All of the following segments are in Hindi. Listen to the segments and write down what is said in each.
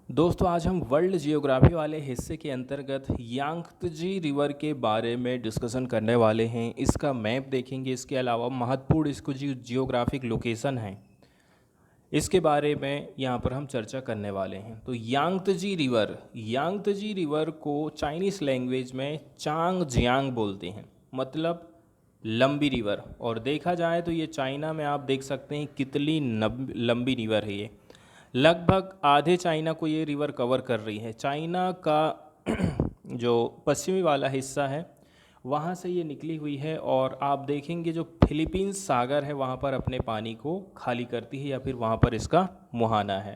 दोस्तों आज हम वर्ल्ड जियोग्राफी वाले हिस्से के अंतर्गत यांगत्जे रिवर के बारे में डिस्कशन करने वाले हैं। इसका मैप देखेंगे, इसके अलावा महत्वपूर्ण इसको जो जियोग्राफिक लोकेशन हैं इसके बारे में यहाँ पर हम चर्चा करने वाले हैं। तो यांगत्जे रिवर को चाइनीस लैंग्वेज में चांग जियांग बोलते हैं, मतलब लंबी रिवर। और देखा जाए तो ये चाइना में आप देख सकते हैं कितनी लंबी रिवर है। ये लगभग आधे चाइना को ये रिवर कवर कर रही है। चाइना का जो पश्चिमी वाला हिस्सा है वहाँ से ये निकली हुई है, और आप देखेंगे जो फिलीपींस सागर है वहाँ पर अपने पानी को खाली करती है, या फिर वहाँ पर इसका मुहाना है।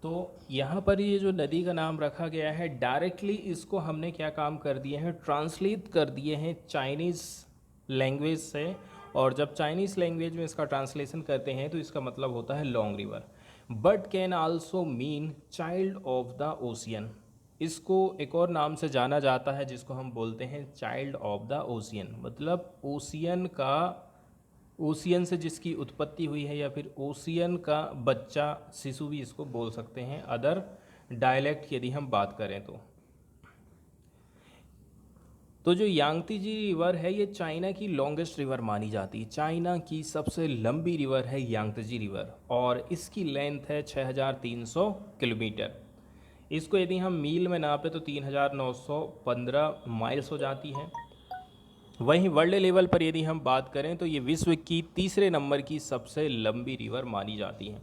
तो यहाँ पर ये जो नदी का नाम रखा गया है, डायरेक्टली इसको हमने क्या काम कर दिए हैं, ट्रांसलेट कर दिए हैं चाइनीज़ लैंग्वेज से। और जब चाइनीज़ लैंग्वेज में इसका ट्रांसलेशन करते हैं तो इसका मतलब होता है long river, but can also mean child of the ocean. इसको एक और नाम से जाना जाता है जिसको हम बोलते हैं चाइल्ड ऑफ द ओशियन, मतलब ओशियन का, ओशियन से जिसकी उत्पत्ति हुई है, या फिर ओशियन का बच्चा, शिशु भी इसको बोल सकते हैं अदर डायलेक्ट यदि हम बात करें तो जो यांगत्जे रिवर है ये चाइना की लॉन्गेस्ट रिवर मानी जाती है। चाइना की सबसे लंबी रिवर है यांगत्जे रिवर, और इसकी लेंथ है 6300 किलोमीटर। इसको यदि हम मील में नापे तो 3915 माइल्स हो जाती है। वहीं वर्ल्ड लेवल पर यदि हम बात करें तो ये विश्व की तीसरे नंबर की सबसे लंबी रिवर मानी जाती है।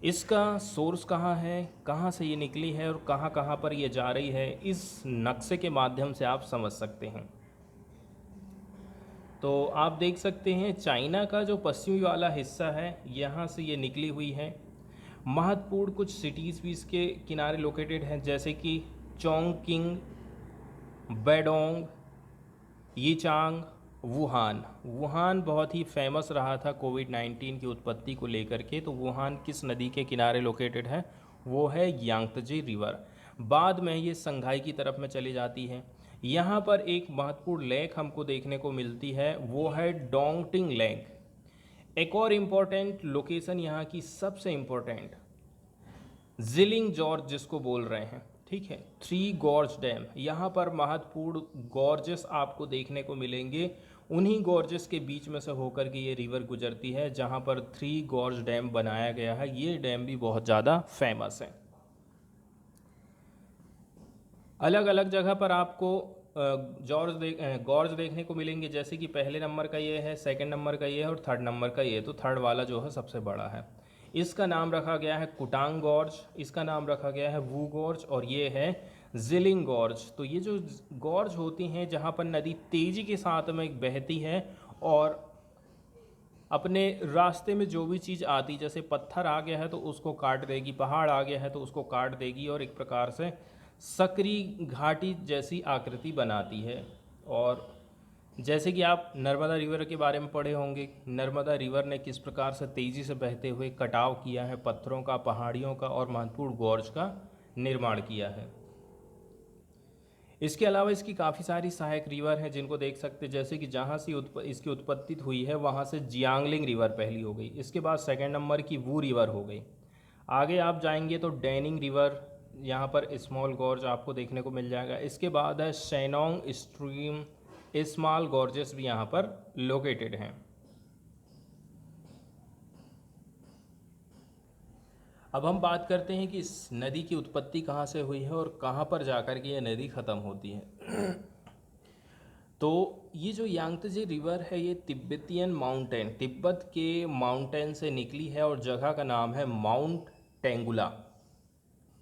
इसका सोर्स कहाँ है, कहाँ से ये निकली है और कहाँ कहाँ पर ये जा रही है, इस नक्शे के माध्यम से आप समझ सकते हैं। तो आप देख सकते हैं चाइना का जो पश्चिमी वाला हिस्सा है यहाँ से ये निकली हुई है। महत्वपूर्ण कुछ सिटीज़ भी इसके किनारे लोकेटेड हैं, जैसे कि चोंगकिंग, बेडोंग, यीचांग, वुहान। वुहान बहुत ही फेमस रहा था कोविड-19 की उत्पत्ति को लेकर के। तो वुहान किस नदी के किनारे लोकेटेड है, वो है यांगत्जे रिवर। बाद में ये संघाई की तरफ में चली जाती है। यहाँ पर एक महत्वपूर्ण लेक हमको देखने को मिलती है, वो है डोंगटिंग लेक। एक और इम्पोर्टेंट लोकेशन यहाँ की सबसे इम्पोर्टेंट, जिलिंग जॉर्ज जिसको बोल रहे हैं, ठीक है, थ्री गॉर्ज डैम। यहाँ पर महत्वपूर्ण गॉर्जेस आपको देखने को मिलेंगे। उन्हीं गॉर्जेस के बीच में से होकर के ये रिवर गुजरती है, जहाँ पर थ्री गॉर्ज डैम बनाया गया है। ये डैम भी बहुत ज़्यादा फेमस है। अलग अलग जगह पर आपको गॉर्ज देखने को मिलेंगे, जैसे कि पहले नंबर का ये है, सेकंड नंबर का ये है और थर्ड नंबर का ये। तो थर्ड वाला जो है सबसे बड़ा है। इसका नाम रखा गया है कुटांग गॉर्ज, इसका नाम रखा गया है वू गॉर्ज, और ये है जिलिंग गॉर्ज। तो ये जो गॉर्ज होती हैं जहाँ पर नदी तेज़ी के साथ में बहती है, और अपने रास्ते में जो भी चीज़ आती, जैसे पत्थर आ गया है तो उसको काट देगी, पहाड़ आ गया है तो उसको काट देगी, और एक प्रकार से सकरी घाटी जैसी आकृति बनाती है। और जैसे कि आप नर्मदा रिवर के बारे में पढ़े होंगे, नर्मदा रिवर ने किस प्रकार से तेज़ी से बहते हुए कटाव किया है पत्थरों का, पहाड़ियों का, और महत्वपूर्ण गॉर्ज का निर्माण किया है। इसके अलावा इसकी काफ़ी सारी सहायक रिवर हैं जिनको देख सकते हैं, जैसे कि जहाँ से इसकी उत्पत्ति हुई है वहाँ से जियांगलिंग रिवर पहली हो गई, इसके बाद सेकंड नंबर की वू रिवर हो गई। आगे आप जाएंगे तो डैनिंग रिवर, यहाँ पर स्मॉल गॉर्ज आपको देखने को मिल जाएगा। इसके बाद है शेनोंग स्ट्रीम, स्मॉल गॉर्जेस भी यहाँ पर लोकेटेड हैं। अब हम बात करते हैं कि इस नदी की उत्पत्ति कहाँ से हुई है और कहाँ पर जाकर के ये नदी ख़त्म होती है। तो ये जो यांगत्जे रिवर है ये तिब्बतियन माउंटेन, तिब्बत के माउंटेन से निकली है, और जगह का नाम है माउंट टेंगुला।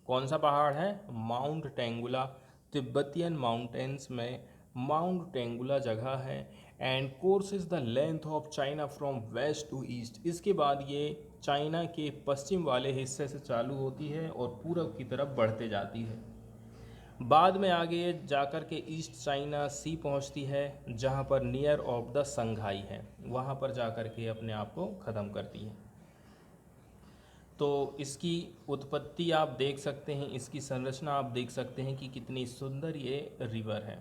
कौन सा पहाड़ है, माउंट टेंगुला। तिब्बतियन माउंटेन्स में माउंट टेंगुला जगह है। And course is the length of China from west to east. इसके बाद ये चाइना के पश्चिम वाले हिस्से से चालू होती है और पूरब की तरफ बढ़ते जाती है। बाद में आगे ये जाकर के ईस्ट चाइना सी पहुंचती है, जहां पर नियर ऑफ द संघाई है, वहां पर जाकर के अपने आप को ख़त्म करती है। तो इसकी उत्पत्ति आप देख सकते हैं, इसकी संरचना आप देख सकते हैं कि कितनी सुंदर ये रिवर है।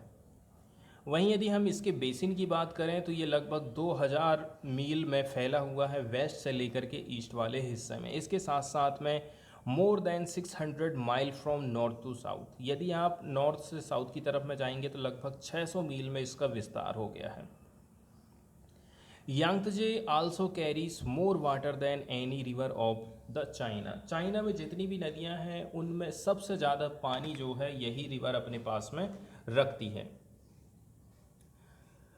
वहीं यदि हम इसके बेसिन की बात करें तो ये लगभग 2000 मील में फैला हुआ है, वेस्ट से लेकर के ईस्ट वाले हिस्से में। इसके साथ साथ में more than 600 mile from north to south. यदि आप नॉर्थ से साउथ की तरफ में जाएंगे तो लगभग 600 मील में इसका विस्तार हो गया है। Yangtze also carries more water than any river of the China. China में जितनी भी नदियां हैं उनमें सबसे ज़्यादा पानी जो है यही रिवर अपने पास में रखती है।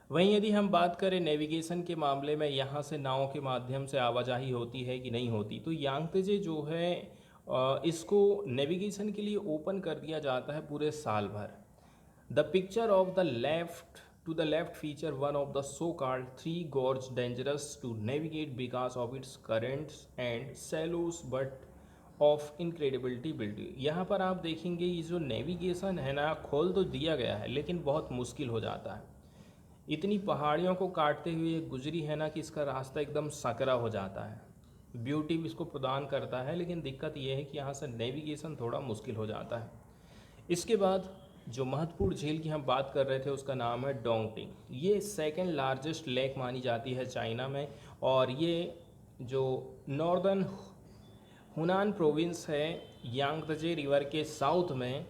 वहीं यदि हम बात करें नेविगेशन के मामले में, यहाँ से नावों के माध्यम से आवाजाही होती है कि नहीं होती, तो यांगत्जे जो है इसको नेविगेशन के लिए ओपन कर दिया जाता है पूरे साल भर। The picture of the left to the left feature one of the so-called three gorge dangerous to navigate because of its currents and shallows but of incredibility built। यहाँ पर आप देखेंगे ये जो नेविगेशन है ना, खोल तो दिया गया है लेकिन बहुत मुश्किल हो जाता है। इतनी पहाड़ियों को काटते हुए गुजरी है ना कि इसका रास्ता एकदम सकरा हो जाता है। ब्यूटी भी इसको प्रदान करता है लेकिन दिक्कत यह है कि यहाँ से नेविगेशन थोड़ा मुश्किल हो जाता है। इसके बाद जो महत्वपूर्ण झील की हम बात कर रहे थे उसका नाम है डोंगटिंग। ये सेकंड लार्जेस्ट लेक मानी जाती है चाइना में, और ये जो नॉर्दर्न हुनान प्रोविंस है यांगत्जे रिवर के साउथ में,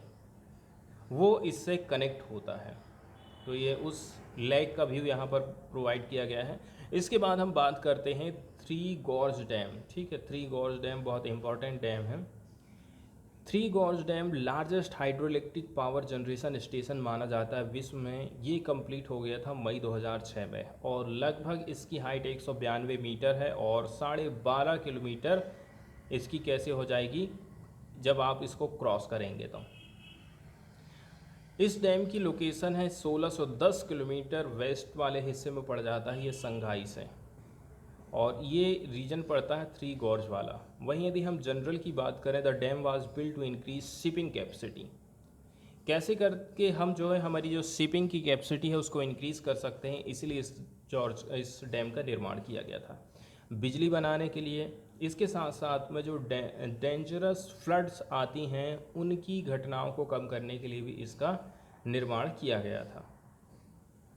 वो इससे कनेक्ट होता है। तो ये उस लेक का व्यू यहाँ पर प्रोवाइड किया गया है। इसके बाद हम बात करते हैं थ्री गॉर्ज डैम। ठीक है, थ्री गॉर्ज डैम बहुत इंपॉर्टेंट डैम है। Three gorge dam largest hydro electric power generation station माना जाता है विश्व में। ये कंप्लीट हो गया था मई 2006 में, और लगभग इसकी हाइट 192 मीटर है और 12.5 किलोमीटर इसकी कैसे हो जाएगी जब आप इसको क्रॉस करेंगे। तो इस डैम की लोकेशन है 1610 किलोमीटर वेस्ट वाले हिस्से में पड़ जाता है ये संघाई से, और ये रीजन पड़ता है थ्री गॉर्ज वाला। वहीं यदि हम जनरल की बात करें, the dam was built to increase shipping capacity. कैसे करके हम जो है हमारी जो शिपिंग की कैपेसिटी है उसको इंक्रीज कर सकते हैं, इसलिए इस डैम का निर्माण किया गया था बिजली बनाने के लिए। इसके साथ साथ में जो डेंजरस फ्लड्स आती हैं उनकी घटनाओं को कम करने के लिए भी इसका निर्माण किया गया था।